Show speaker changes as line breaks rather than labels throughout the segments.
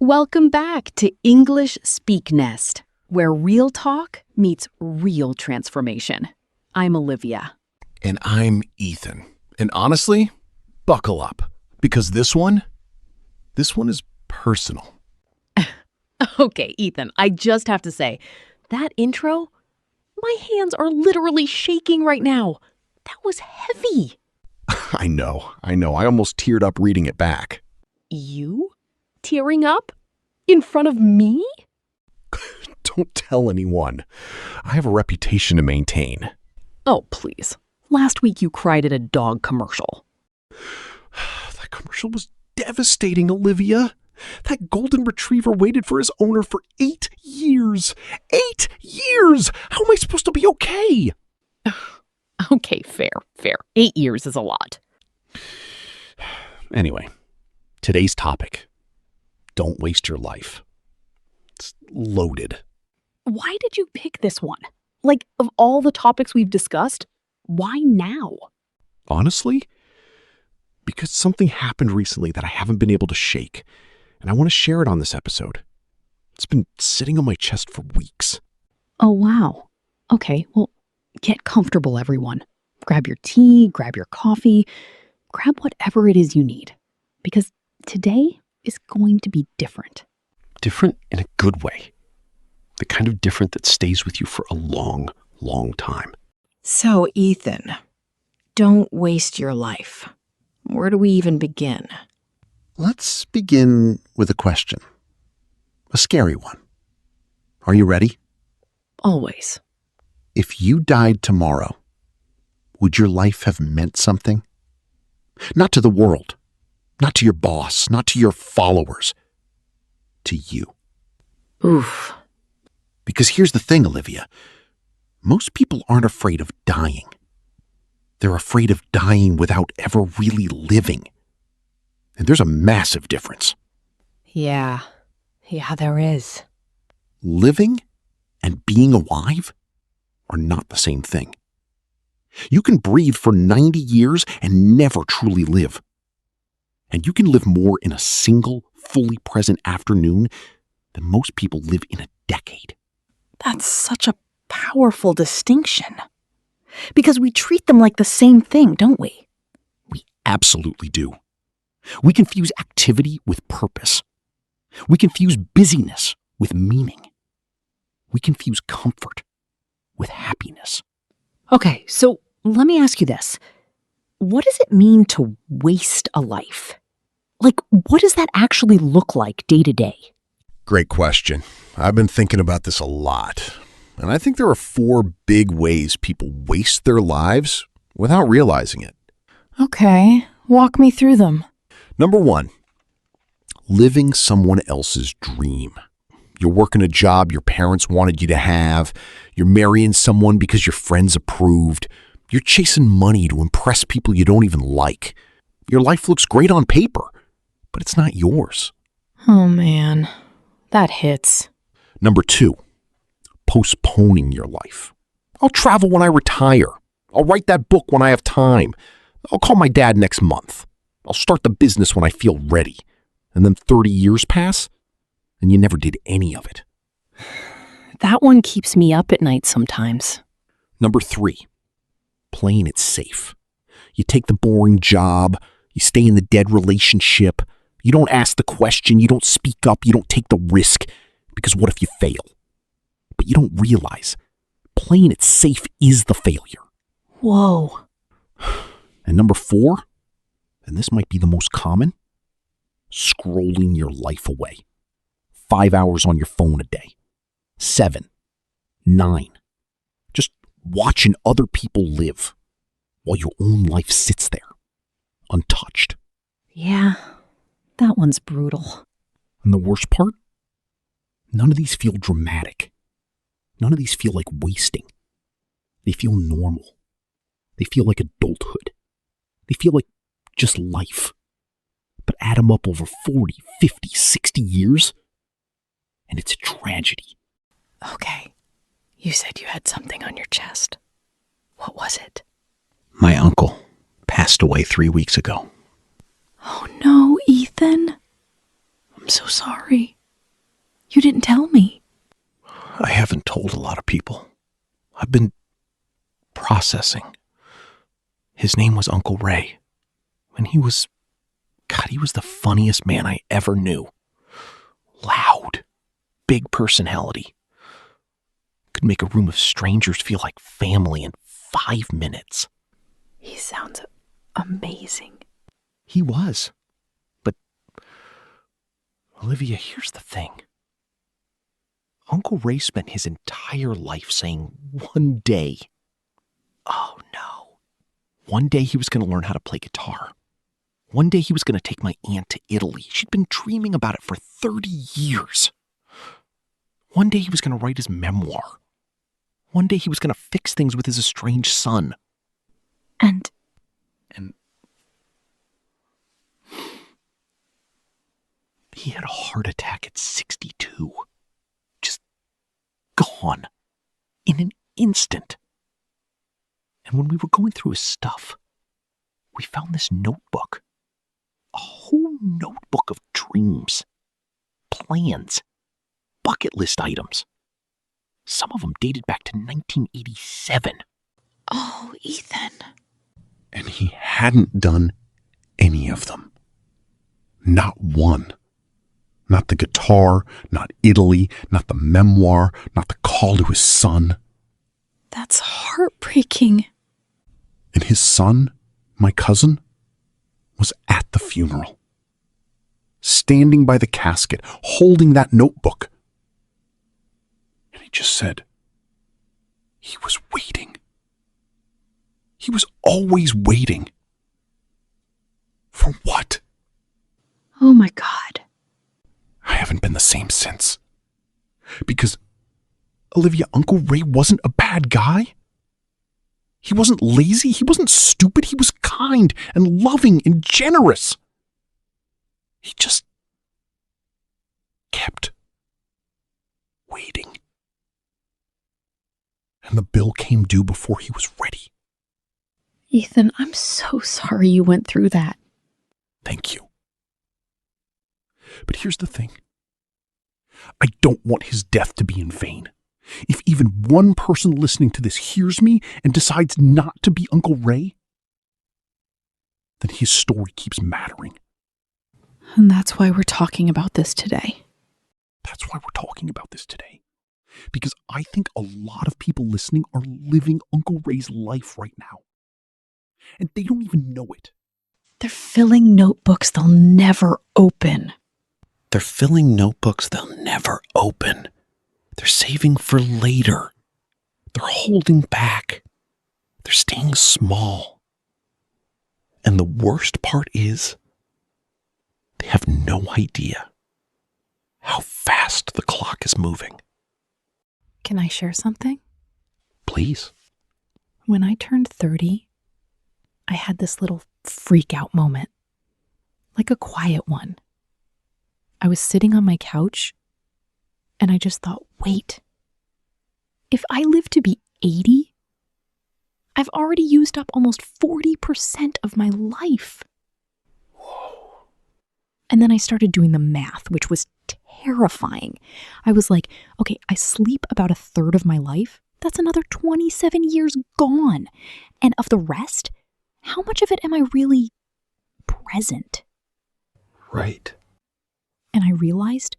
Welcome back to English Speak Nest, where real talk meets real transformation. I'm Olivia.
And I'm Ethan. And honestly, buckle up, because this one is personal.
Okay, Ethan, I just have to say, that intro, my hands are literally shaking right now. That was heavy.
I know. I almost teared up reading it back.
You? Tearing up? In front of me?
Don't tell anyone. I have a reputation to maintain.
Oh, please. Last week you cried at a dog commercial.
That commercial was devastating, Olivia. That golden retriever waited for his owner for 8 years. 8 years! How am I supposed to be okay?
Okay, fair. 8 years is a lot.
Anyway, today's topic. Don't waste your life. It's loaded.
Why did you pick this one? Like, of all the topics we've discussed, why now?
Honestly, because something happened recently that I haven't been able to shake, and I want to share it on this episode. It's been sitting on my chest for weeks.
Oh, wow. Okay, well, get comfortable, everyone. Grab your tea, grab your coffee, grab whatever it is you need. Because today is going to be different.
Different in a good way. The kind of different that stays with you for a long, long time.
So, Ethan, don't waste your life. Where do we even begin?
Let's begin with a question. A scary one. Are you ready?
Always.
If you died tomorrow, would your life have meant something? Not to the world, not to your boss, not to your followers, to you.
Oof.
Because here's the thing, Olivia. Most people aren't afraid of dying. They're afraid of dying without ever really living. And there's a massive difference.
Yeah, there is.
Living and being alive are not the same thing. You can breathe for 90 years and never truly live. And you can live more in a single, fully present afternoon than most people live in a decade.
That's such a powerful distinction. Because we treat them like the same thing, don't we?
We absolutely do. We confuse activity with purpose. We confuse busyness with meaning. We confuse comfort with happiness.
Okay, so let me ask you this. What does it mean to waste a life? Like, what does that actually look like day to day?
Great question. I've been thinking about this a lot. And I think there are 4 big ways people waste their lives without realizing it.
Okay, walk me through them.
Number 1, living someone else's dream. You're working a job your parents wanted you to have. You're marrying someone because your friends approved. You're chasing money to impress people you don't even like. Your life looks great on paper, but it's not yours.
Oh man, that hits.
Number 2, postponing your life. I'll travel when I retire. I'll write that book when I have time. I'll call my dad next month. I'll start the business when I feel ready. And then 30 years pass, and you never did any of it.
That one keeps me up at night sometimes.
Number 3, playing it safe. You take the boring job. You stay in the dead relationship. You don't ask the question. You don't speak up. You don't take the risk. Because what if you fail? But you don't realize playing it safe is the failure.
Whoa.
And number 4, and this might be the most common, scrolling your life away. 5 hours on your phone a day. 7, 9. Just watching other people live while your own life sits there, untouched.
Yeah, that one's brutal.
And the worst part? None of these feel dramatic. None of these feel like wasting. They feel normal. They feel like adulthood. They feel like just life. But add them up over 40, 50, 60 years, and it's a tragedy.
Okay, you said you had something on your chest. What was it?
My uncle passed away 3 weeks ago.
Oh no, Ethan. I'm so sorry. You didn't tell me.
I haven't told a lot of people. I've been processing. His name was Uncle Ray. And he was the funniest man I ever knew. Loud, big personality. Could make a room of strangers feel like family in 5 minutes.
He sounds amazing.
He was. But, Olivia, here's the thing. Uncle Ray spent his entire life saying one day, oh no, one day he was going to learn how to play guitar. One day he was going to take my aunt to Italy. She'd been dreaming about it for 30 years. One day he was going to write his memoir. One day he was going to fix things with his estranged son.
And
he had a heart attack at 62. Just gone. In an instant. And when we were going through his stuff, we found this notebook. A whole notebook of dreams, plans, bucket list items. Some of them dated back to 1987.
oh, Ethan.
And he hadn't done any of them. Not one. Not the guitar, not Italy, not the memoir, not the call to his son.
That's heartbreaking.
And his son, my cousin, was at the funeral. Standing by the casket, holding that notebook. And he just said, he was waiting. He was always waiting. For what?
Oh my God.
I haven't been the same since. Because, Olivia, Uncle Ray wasn't a bad guy. He wasn't lazy. He wasn't stupid. He was kind and loving and generous. He just kept waiting. And the bill came due before he was ready.
Ethan, I'm so sorry you went through that.
Thank you. But here's the thing. I don't want his death to be in vain. If even one person listening to this hears me and decides not to be Uncle Ray, then his story keeps mattering.
And that's why we're talking about this today.
That's why we're talking about this today. Because I think a lot of people listening are living Uncle Ray's life right now. And they don't even know it.
They're filling notebooks they'll never open.
They're filling notebooks they'll never open. They're saving for later. They're holding back. They're staying small. And the worst part is, they have no idea how fast the clock is moving.
Can I share something?
Please.
When I turned 30, I had this little freak out moment. Like a quiet one. I was sitting on my couch and I just thought, wait, if I live to be 80, I've already used up almost 40% of my life.
Whoa.
And then I started doing the math, which was terrifying. I was like, okay, I sleep about a third of my life. That's another 27 years gone. And of the rest, how much of it am I really present?
Right.
And I realized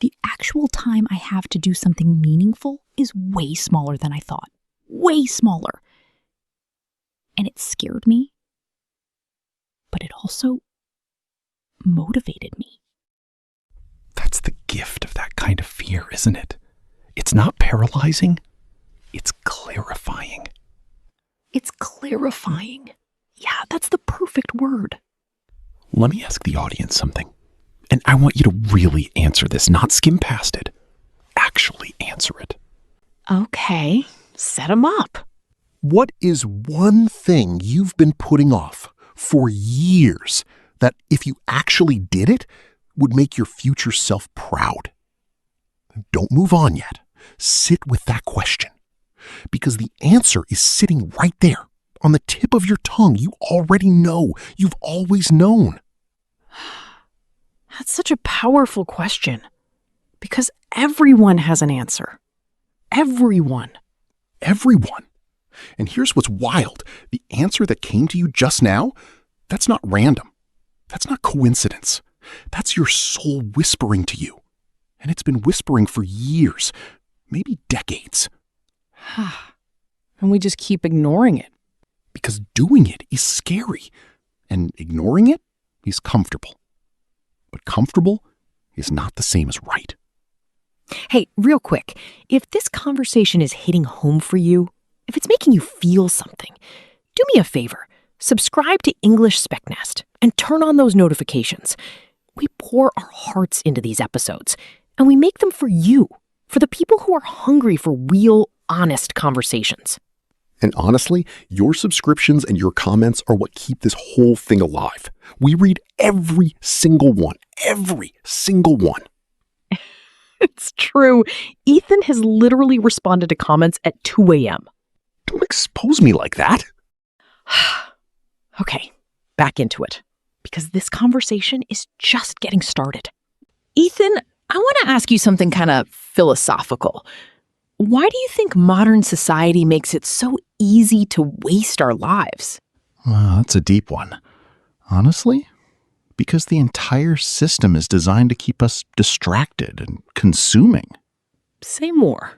the actual time I have to do something meaningful is way smaller than I thought. Way smaller. And it scared me, but it also motivated me.
That's the gift of that kind of fear, isn't it? It's not paralyzing. It's clarifying.
It's clarifying. Yeah, that's the perfect word.
Let me ask the audience something. And I want you to really answer this, not skim past it. Actually answer it.
Okay, set 'em up.
What is one thing you've been putting off for years that if you actually did it would make your future self proud? Don't move on yet. Sit with that question. Because the answer is sitting right there on the tip of your tongue. You already know. You've always known.
That's such a powerful question because everyone has an answer. Everyone.
Everyone. And here's what's wild. The answer that came to you just now, that's not random. That's not coincidence. That's your soul whispering to you. And it's been whispering for years, maybe decades.
And we just keep ignoring it.
Because doing it is scary, and ignoring it is comfortable. But comfortable is not the same as right.
Hey, real quick, if this conversation is hitting home for you, if it's making you feel something, do me a favor. Subscribe to English Spec Nest and turn on those notifications. We pour our hearts into these episodes, and we make them for you, for the people who are hungry for real, honest conversations.
And honestly, your subscriptions and your comments are what keep this whole thing alive. We read every single one. Every single one.
It's true. Ethan has literally responded to comments at 2 a.m.
Don't expose me like that.
Okay, back into it. Because this conversation is just getting started. Ethan, I want to ask you something kind of philosophical. Why do you think modern society makes it so easy to waste our lives?
Well, that's a deep one. Honestly, because the entire system is designed to keep us distracted and consuming.
Say more.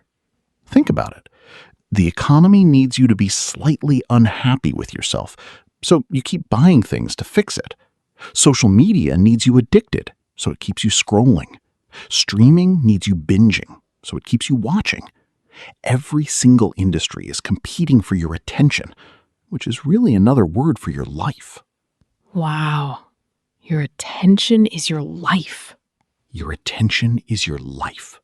Think about it. The economy needs you to be slightly unhappy with yourself, so you keep buying things to fix it. Social media needs you addicted, so it keeps you scrolling. Streaming needs you binging, so it keeps you watching. Every single industry is competing for your attention, which is really another word for your life.
Wow. Your attention is your life.
Your attention is your life.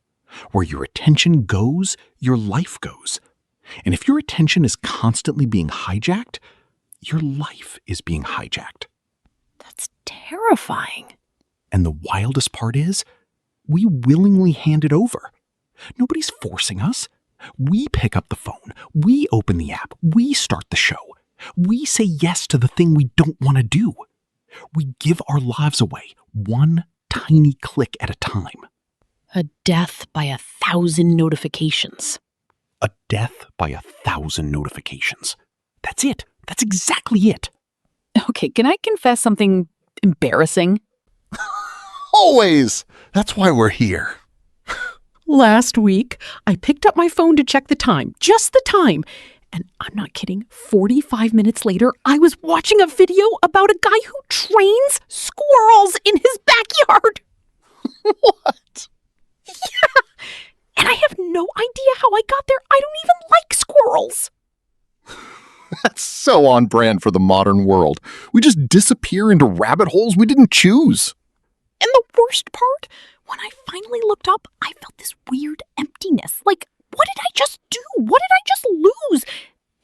Where your attention goes, your life goes. And if your attention is constantly being hijacked, your life is being hijacked.
That's terrifying.
And the wildest part is, we willingly hand it over. Nobody's forcing us. We pick up the phone. We open the app. We start the show. We say yes to the thing we don't want to do. We give our lives away, one tiny click at a time.
A death by 1,000 notifications.
A death by 1,000 notifications. That's it. That's exactly it.
Okay, can I confess something embarrassing?
Always. That's why we're here.
Last week, I picked up my phone to check the time, just the time. And I'm not kidding, 45 minutes later, I was watching a video about a guy who trains squirrels in his backyard.
What?
Yeah. And I have no idea how I got there. I don't even like squirrels.
That's so on brand for the modern world. We just disappear into rabbit holes we didn't choose.
And the worst part, when I finally looked up, I felt this weird emptiness. Like, what did I just do? What did I just lose?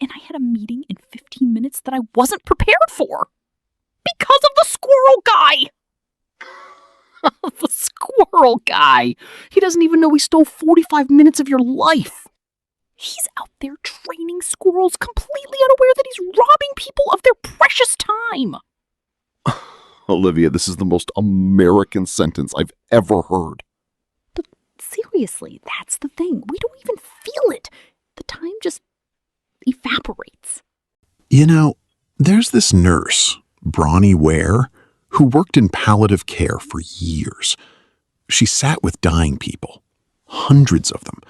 And I had a meeting in 15 minutes that I wasn't prepared for. Because of the squirrel guy.
The squirrel guy. He doesn't even know he stole 45 minutes of your life.
He's out there training squirrels, completely unaware that he's robbing people of their precious time.
Olivia, this is the most American sentence I've ever heard.
But seriously, that's the thing. We don't even feel it. The time just evaporates.
You know, there's this nurse, Bronnie Ware, who worked in palliative care for years. She sat with dying people, hundreds of them,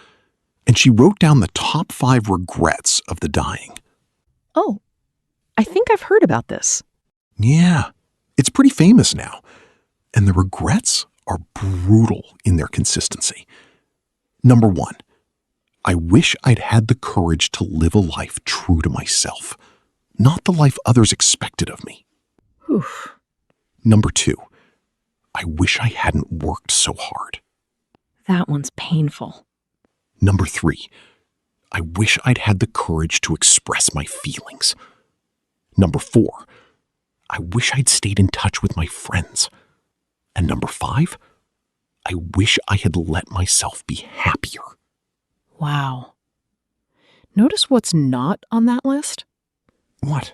and she wrote down the top 5 regrets of the dying.
Oh, I think I've heard about this.
Yeah, it's pretty famous now. And the regrets are brutal in their consistency. Number 1, I wish I'd had the courage to live a life true to myself, not the life others expected of me.
Oof.
Number 2, I wish I hadn't worked so hard.
That one's painful.
Number 3, I wish I'd had the courage to express my feelings. Number 4, I wish I'd stayed in touch with my friends. And number 5, I wish I had let myself be happier.
Wow. Notice what's not on that list?
What?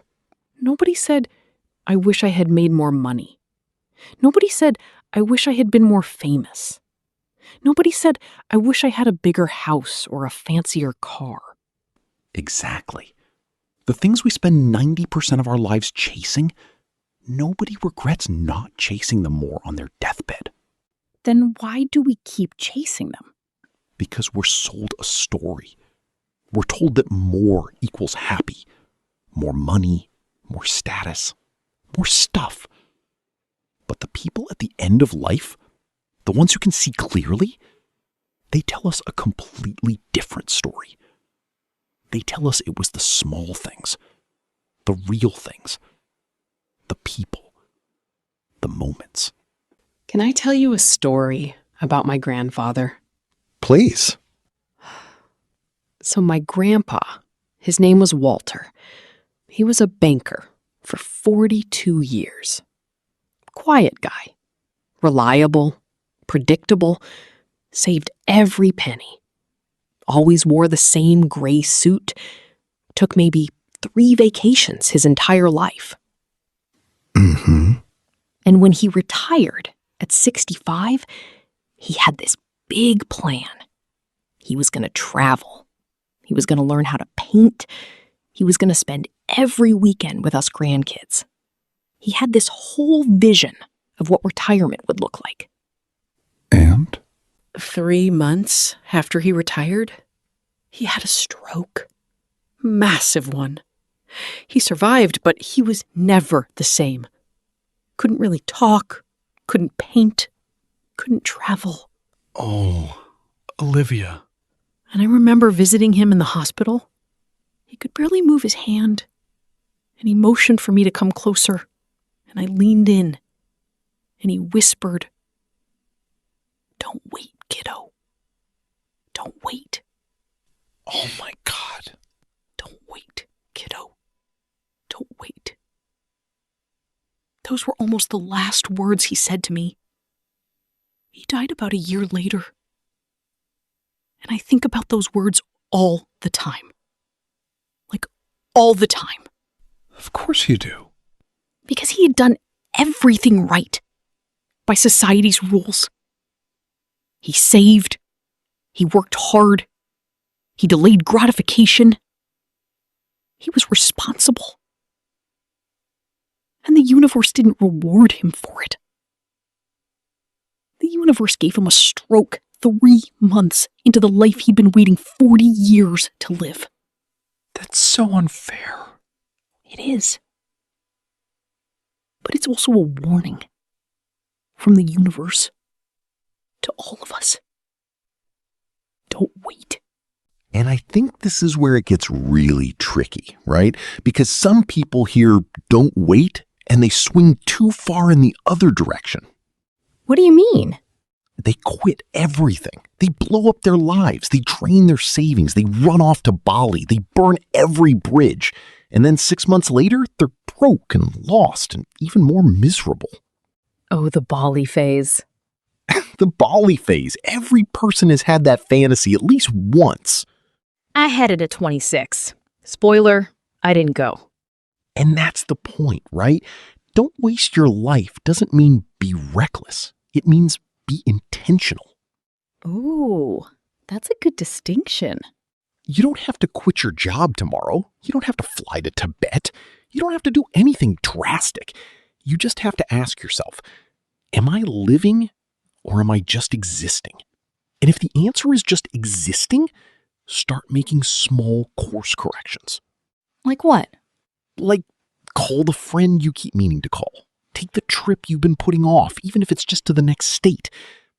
Nobody said, I wish I had made more money. Nobody said,
I wish I had been more famous. Nobody said, I wish I had a bigger house or a fancier car.
Exactly. The things we spend 90% of our lives chasing, nobody regrets not chasing them more on their deathbed.
Then why do we keep chasing them?
Because we're sold a story. We're told that more equals happy. More money, more status, more stuff. But the people at the end of life, the ones who can see clearly, they tell us a completely different story. They tell us it was the small things, the real things, the people, the moments.
Can I tell you a story about my grandfather?
Please.
So my grandpa, his name was Walter. He was a banker for 42 years. Quiet guy. Reliable, predictable, saved every penny. Always wore the same gray suit. Took maybe 3 vacations his entire life.
Mm-hmm.
And when he retired at 65, he had this big plan. He was going to travel. He was going to learn how to paint. He was going to spend every weekend with us grandkids. He had this whole vision of what retirement would look like.
And?
3 months after he retired, he had a stroke. Massive one. He survived, but he was never the same. Couldn't really talk, couldn't paint, couldn't travel.
Oh, Olivia.
And I remember visiting him in the hospital. He could barely move his hand, and he motioned for me to come closer, and I leaned in, and he whispered, "Don't wait, kiddo. Don't wait.
Oh my God.
Don't wait, kiddo. Don't wait." Those were almost the last words he said to me. He died about a year later. And I think about those words all the time. Like, all the time.
Of course you do.
Because he had done everything right by society's rules. He saved. He worked hard. He delayed gratification. He was responsible. And the universe didn't reward him for it. The universe gave him a stroke 3 months into the life he'd been waiting 40 years to live.
That's so unfair.
It is. But it's also a warning from the universe to all of us. Don't wait.
And I think this is where it gets really tricky, right? Because some people hear "don't wait" and they swing too far in the other direction.
What do you mean?
They quit everything. They blow up their lives. They drain their savings. They run off to Bali. They burn every bridge. And then 6 months later, they're broke and lost and even more miserable.
Oh, the Bali phase.
The Bali phase. Every person has had that fantasy at least once.
I had it at 26. Spoiler, I didn't go.
And that's the point, right? Don't waste your life doesn't mean be reckless. It means be intentional.
Ooh, that's a good distinction.
You don't have to quit your job tomorrow. You don't have to fly to Tibet. You don't have to do anything drastic. You just have to ask yourself, am I living or am I just existing? And if the answer is just existing, start making small course corrections.
Like what?
Like call the friend you keep meaning to call. Take the trip you've been putting off, even if it's just to the next state.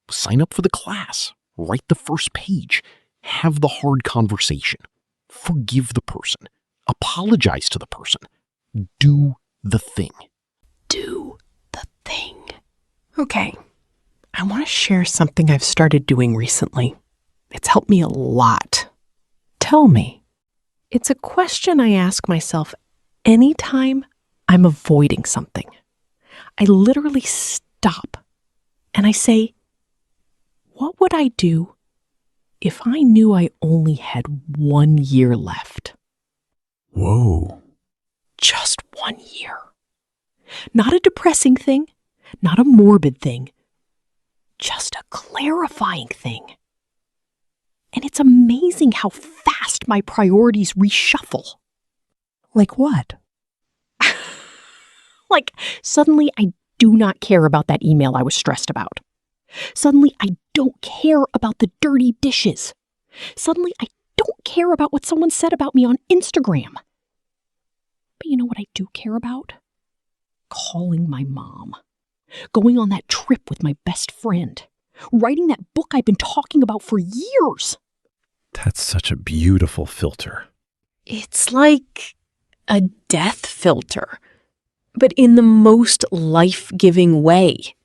Sign up for the class. Write the first page. Have the hard conversation. Forgive the person. Apologize to the person. Do the thing.
Do the thing. Okay. I want to share something I've started doing recently. It's helped me a lot. Tell me. It's a question I ask myself anytime I'm avoiding something. I literally stop and I say, what would I do if I knew I only had 1 year left?
Whoa.
Just 1 year. Not a depressing thing, not a morbid thing, just a clarifying thing. And it's amazing how fast my priorities reshuffle.
Like what?
Like, suddenly I do not care about that email I was stressed about. Suddenly I don't care about the dirty dishes. Suddenly I don't care about what someone said about me on Instagram. But you know what I do care about? Calling my mom. Going on that trip with my best friend. Writing that book I've been talking about for years.
That's such a beautiful filter.
It's like a death filter, but in the most life-giving way.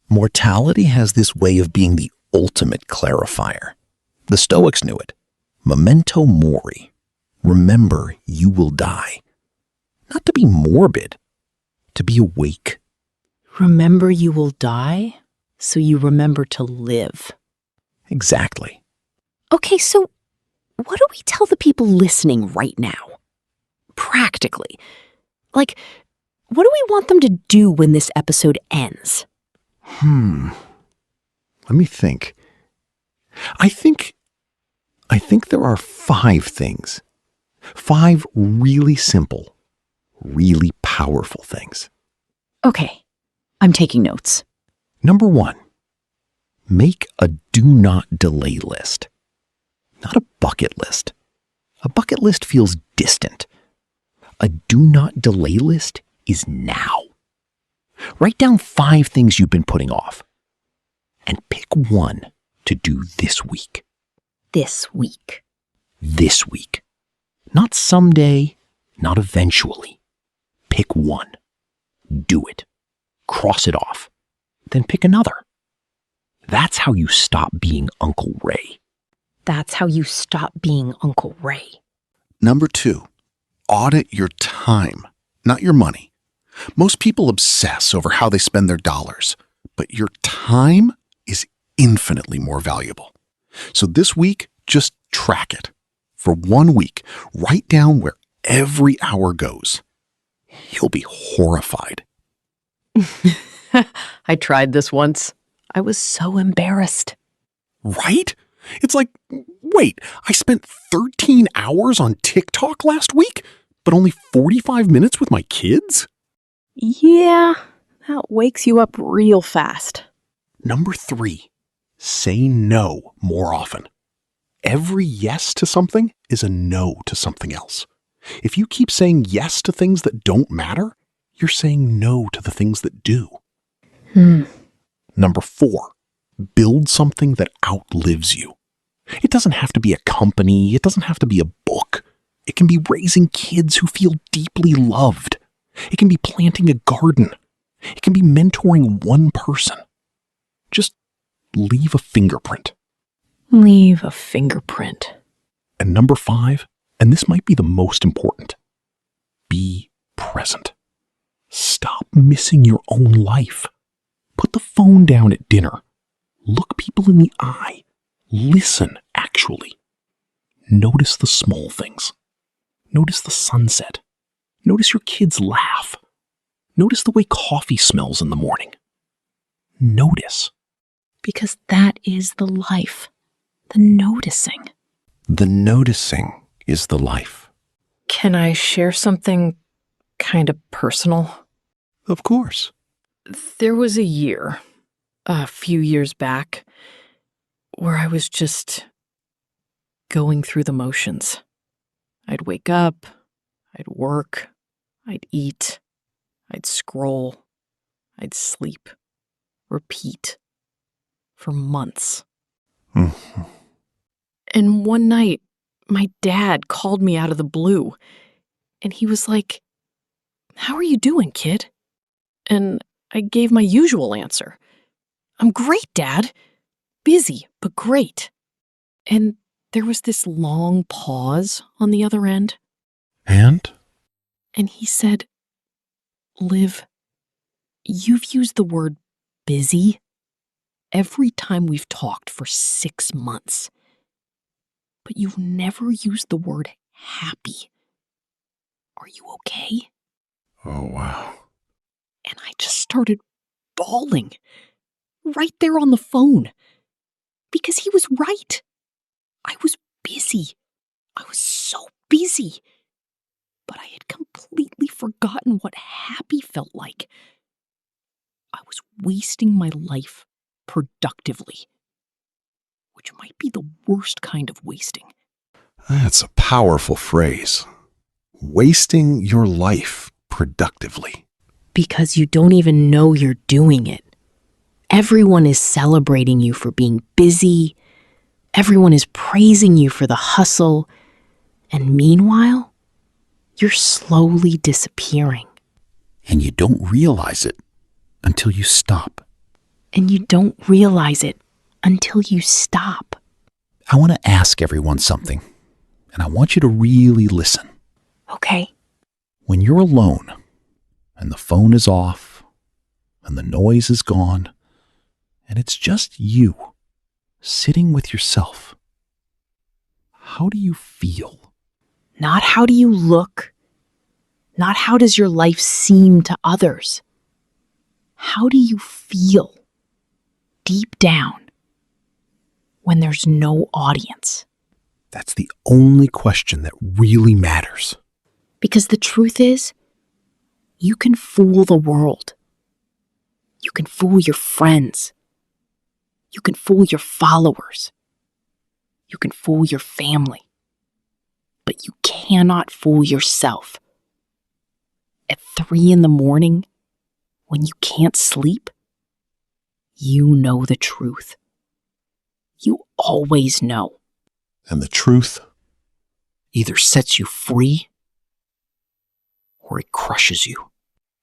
Mortality has this way of being the ultimate clarifier. The Stoics knew it. Memento mori. Remember, you will die. Not to be morbid, to be awake.
Remember you will die, so you remember to live.
Exactly.
Okay, so what do we tell the people listening right now? Practically. Like, what do we want them to do when this episode ends?
Let me think. I think there are 5 things. 5 really simple, really powerful things.
Okay, I'm taking notes.
Number 1, make a do not delay list. Not a bucket list. A bucket list feels distant. A do not delay list is now. Write down 5 things you've been putting off and pick one to do this week.
This week.
This week. Not someday, not eventually. Pick one. Do it. Cross it off. Then pick another. That's how you stop being Uncle Ray.
That's how you stop being Uncle Ray.
Number 2, audit your time, not your money. Most people obsess over how they spend their dollars, but your time is infinitely more valuable. So this week, just track it. For 1 week, write down where every hour goes. You'll be horrified.
I tried this once. I was so embarrassed.
Right? It's like, wait, I spent 13 hours on TikTok last week, but only 45 minutes with my kids?
Yeah, that wakes you up real fast.
Number 3, say no more often. Every yes to something is a no to something else. If you keep saying yes to things that don't matter, you're saying no to the things that do. Number 4, build something that outlives you. It doesn't have to be a company. It doesn't have to be a book. It can be raising kids who feel deeply loved. It can be planting a garden. It can be mentoring one person. Just leave a fingerprint.
Leave a fingerprint.
And number 5, and this might be the most important, be present. Stop missing your own life. Put the phone down at dinner. Look people in the eye. Listen, actually. Notice the small things. Notice the sunset. Notice your kids laugh. Notice the way coffee smells in the morning. Notice.
Because that is the life. The noticing.
The noticing is the life.
Can I share something kind of personal?
Of course.
There was a few years back, where I was just going through the motions. I'd wake up, I'd work, I'd eat, I'd scroll, I'd sleep, repeat, for months. And one night, my dad called me out of the blue, and he was like, "How are you doing, kid?" And I gave my usual answer. "I'm great, Dad. Busy, but great." And there was this long pause on the other end,
And?
and he said, "Liv, you've used the word busy every time we've talked for 6 months, but you've never used the word happy. Are you okay?"
Oh, wow.
And I just started bawling,
right there on the phone. Because he was right. I was busy. I was so busy. But I had completely forgotten what happy felt like. I was wasting my life productively, which might be the worst kind of wasting.
That's a powerful phrase. Wasting your life productively.
Because you don't even know you're doing it. Everyone is celebrating you for being busy. Everyone is praising you for the hustle. And meanwhile, you're slowly disappearing.
And you don't realize it until you stop.
And you don't realize it until you stop.
I want to ask everyone something, and I want you to really listen.
Okay.
When you're alone, and the phone is off, and the noise is gone, and it's just you sitting with yourself, how do you feel?
Not how do you look. Not how does your life seem to others. How do you feel deep down when there's no audience?
That's the only question that really matters.
Because the truth is, you can fool the world. You can fool your friends. You can fool your followers. You can fool your family. But you cannot fool yourself. At 3 a.m, when you can't sleep, you know the truth. You always know.
And the truth
Either sets you free or it crushes you.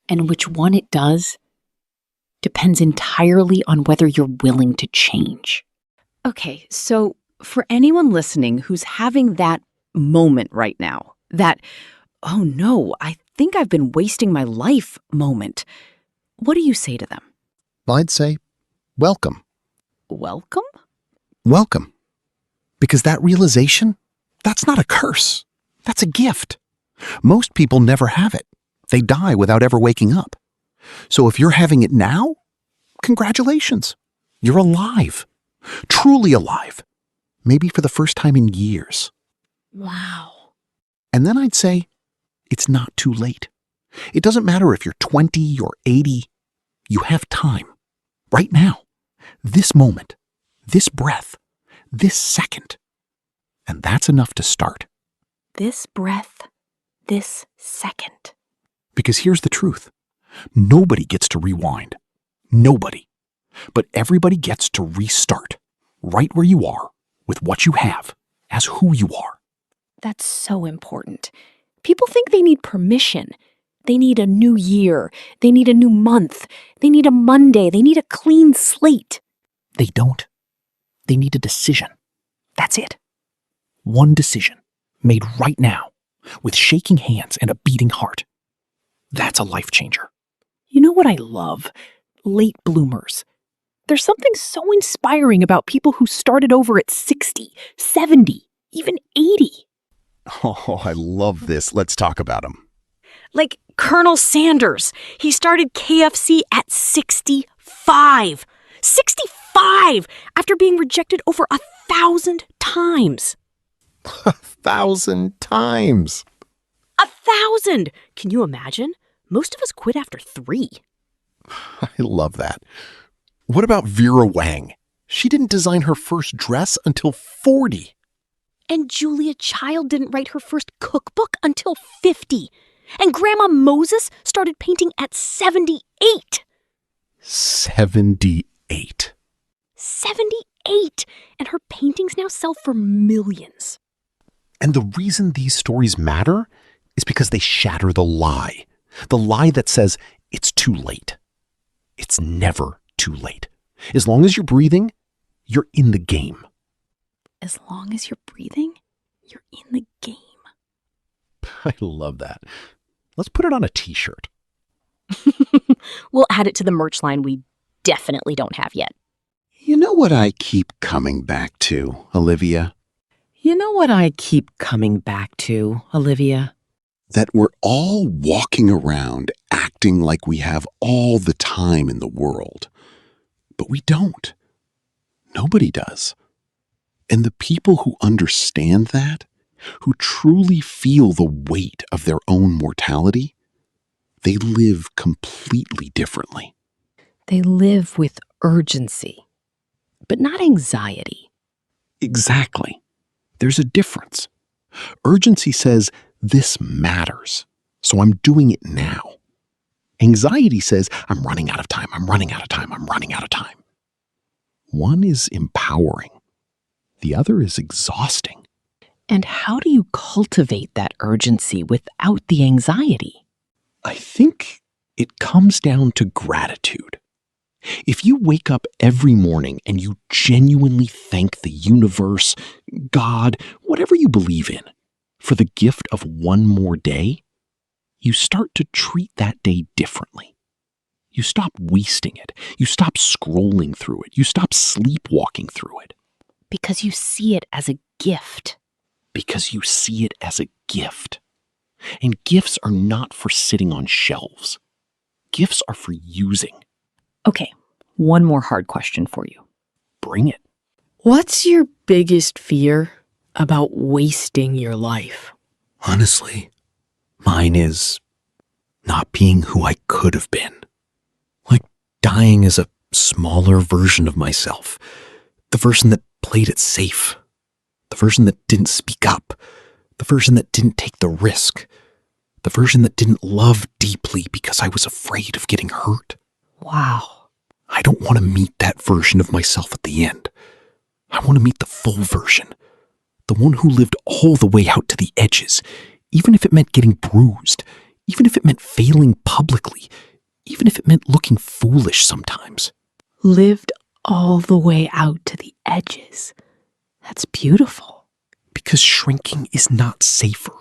And which one it does depends entirely on whether you're willing to change.
Okay, so for anyone listening who's having that moment right now, that, oh no, I think I've been wasting my life moment, what do you say to them?
I'd say, welcome.
Welcome?
Welcome. Because that realization, that's not a curse. That's a gift. Most people never have it. They die without ever waking up. So if you're having it now, congratulations. You're alive. Truly alive. Maybe for the first time in years.
Wow.
And then I'd say, it's not too late. It doesn't matter if you're 20 or 80. You have time. Right now. This moment. This breath. This second. And that's enough to start.
This breath, this second.
Because here's the truth. Nobody gets to rewind. Nobody. But everybody gets to restart. Right where you are, with what you have, as who you are.
That's so important. People think they need permission. They need a new year. They need a new month. They need a Monday. They need a clean slate.
They don't. They need a decision. That's it. One decision, made right now, with shaking hands and a beating heart. That's a life changer.
You know what I love? Late bloomers. There's something so inspiring about people who started over at 60, 70, even 80.
Oh, I love this. Let's talk about them.
Like Colonel Sanders. He started KFC at 65. 65! After being rejected over 1,000 times.
1,000 times.
1,000! Can you imagine? Most of us quit after 3.
I love that. What about Vera Wang? She didn't design her first dress until 40.
And Julia Child didn't write her first cookbook until 50. And Grandma Moses started painting at 78.
78.
78! And her paintings now sell for millions.
And the reason these stories matter is because they shatter the lie. The lie that says it's too late. It's never too late. As long as you're breathing, you're in the game.
As long as you're breathing, you're in the game.
I love that. Let's put it on a t-shirt.
We'll add it to the merch line we definitely don't have yet.
You know what I keep coming back to, Olivia?
You know what I keep coming back to, Olivia?
That we're all walking around acting like we have all the time in the world. But we don't. Nobody does. And the people who understand that, who truly feel the weight of their own mortality, they live completely differently.
They live with urgency, but not anxiety.
Exactly. There's a difference. Urgency says, this matters, so I'm doing it now. Anxiety says, I'm running out of time, I'm running out of time, I'm running out of time. One is empowering. The other is exhausting.
And how do you cultivate that urgency without the anxiety?
I think it comes down to gratitude. If you wake up every morning and you genuinely thank the universe, God, whatever you believe in, for the gift of one more day, you start to treat that day differently. You stop wasting it. You stop scrolling through it. You stop sleepwalking through it.
Because you see it as a gift.
Because you see it as a gift. And gifts are not for sitting on shelves. Gifts are for using.
Okay, one more hard question for you.
Bring it.
What's your biggest fear about wasting your life?
Honestly, mine is not being who I could have been. Like dying as a smaller version of myself. The version that played it safe. The version that didn't speak up. The version that didn't take the risk. The version that didn't love deeply because I was afraid of getting hurt.
Wow.
I don't want to meet that version of myself at the end. I want to meet the full version. The one who lived all the way out to the edges, even if it meant getting bruised, even if it meant failing publicly, even if it meant looking foolish sometimes.
Lived all the way out to the edges. That's beautiful.
Because shrinking is not safer.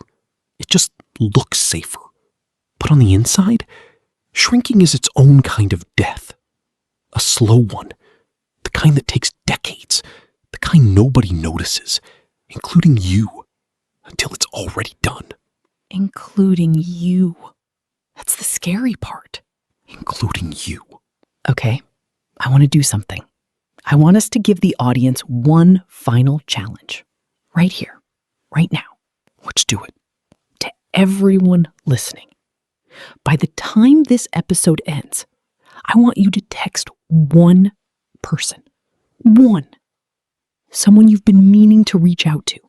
It just looks safer. But on the inside, shrinking is its own kind of death. A slow one. The kind that takes decades. The kind nobody notices, including you, until it's already done.
Including you. That's the scary part.
Including you.
Okay, I want to do something. I want us to give the audience one final challenge. Right here, right now.
Let's do it.
To everyone listening. By the time this episode ends, I want you to text one person. One. Someone you've been meaning to reach out to.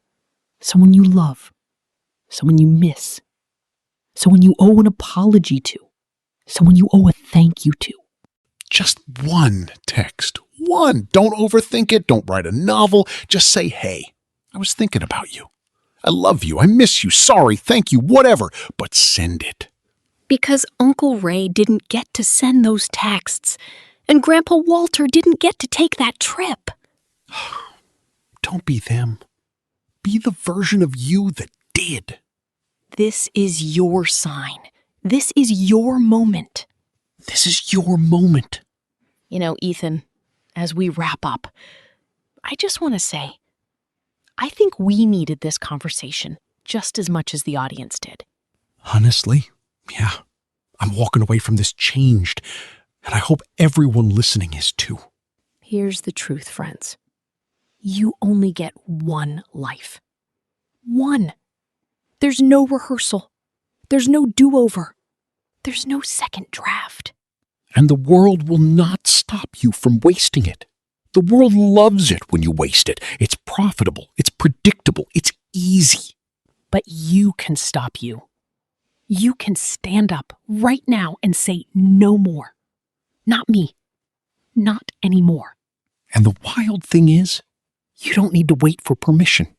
Someone you love. Someone you miss. Someone you owe an apology to. Someone you owe a thank you to.
Just one text. One. Don't overthink it. Don't write a novel. Just say, hey, I was thinking about you. I love you. I miss you. Sorry. Thank you. Whatever. But send it.
Because Uncle Ray didn't get to send those texts, and Grandpa Walter didn't get to take that trip.
Don't be them. Be the version of you that did.
This is your sign. This is your moment.
This is your moment.
You know, Ethan, as we wrap up, I just want to say, I think we needed this conversation just as much as the audience did.
Honestly, yeah. I'm walking away from this changed, and I hope everyone listening is too.
Here's the truth, friends. You only get one life. One. There's no rehearsal. There's no do-over. There's no second draft.
And the world will not stop you from wasting it. The world loves it when you waste it. It's profitable. It's predictable. It's easy.
But you can stop you. You can stand up right now and say no more. Not me. Not anymore.
And the wild thing is, you don't need to wait for permission.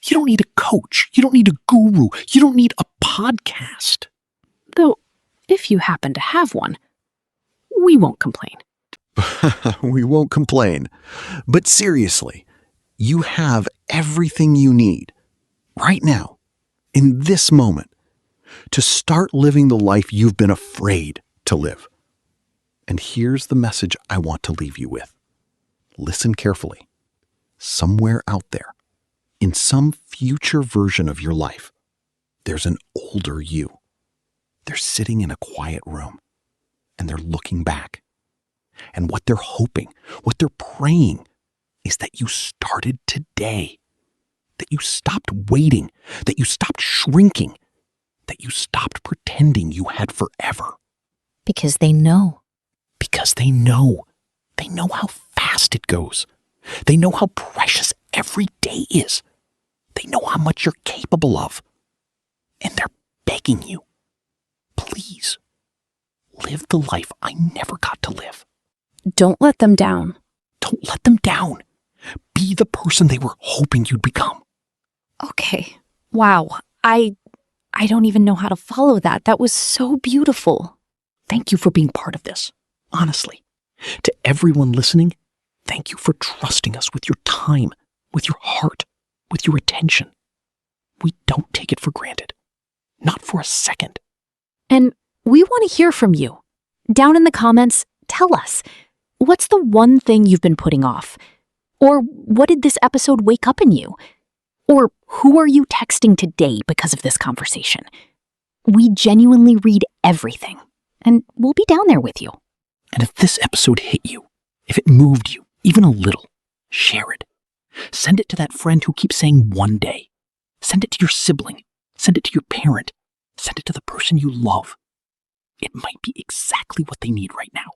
You don't need a coach. You don't need a guru. You don't need a podcast.
Though, if you happen to have one, we won't complain.
We won't complain. But seriously, you have everything you need right now, in this moment, to start living the life you've been afraid to live. And here's the message I want to leave you with. Listen carefully. Somewhere out there, in some future version of your life, there's an older you. They're sitting in a quiet room, and they're looking back.
And what they're hoping, what they're praying, is that you started today. That you stopped waiting, that you stopped shrinking, that you stopped pretending you had forever.
Because they know.
Because they know. They know how fast it goes. They know how precious every day is. They know how much you're capable of. And they're begging you, please, live the life I never got to live.
Don't let them down.
Don't let them down. Be the person they were hoping you'd become.
Okay. Wow. I don't even know how to follow that. That was so beautiful.
Thank you for being part of this, honestly. To everyone listening, thank you for trusting us with your time, with your heart, with your attention. We don't take it for granted. Not for a second.
And we want to hear from you. Down in the comments, tell us, what's the one thing you've been putting off? Or what did this episode wake up in you? Or who are you texting today because of this conversation? We genuinely read everything, and we'll be down there with you.
And if this episode hit you, if it moved you, even a little, share it. Send it to that friend who keeps saying one day. Send it to your sibling. Send it to your parent. Send it to the person you love. It might be exactly what they need right now.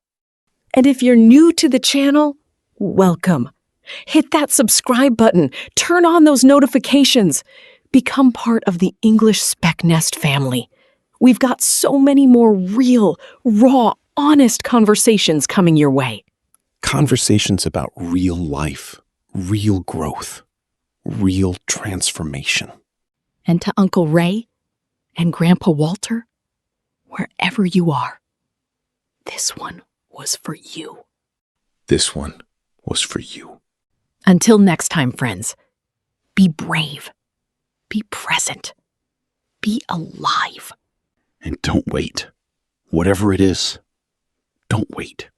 And if you're new to the channel, welcome. Hit that subscribe button. Turn on those notifications. Become part of the English Spec Nest family. We've got so many more real, raw, honest conversations coming your way.
Conversations about real life, real growth, real transformation.
And to Uncle Ray and Grandpa Walter, wherever you are, this one was for you.
This one was for you.
Until next time, friends, be brave, be present, be alive.
And don't wait. Whatever it is, don't wait.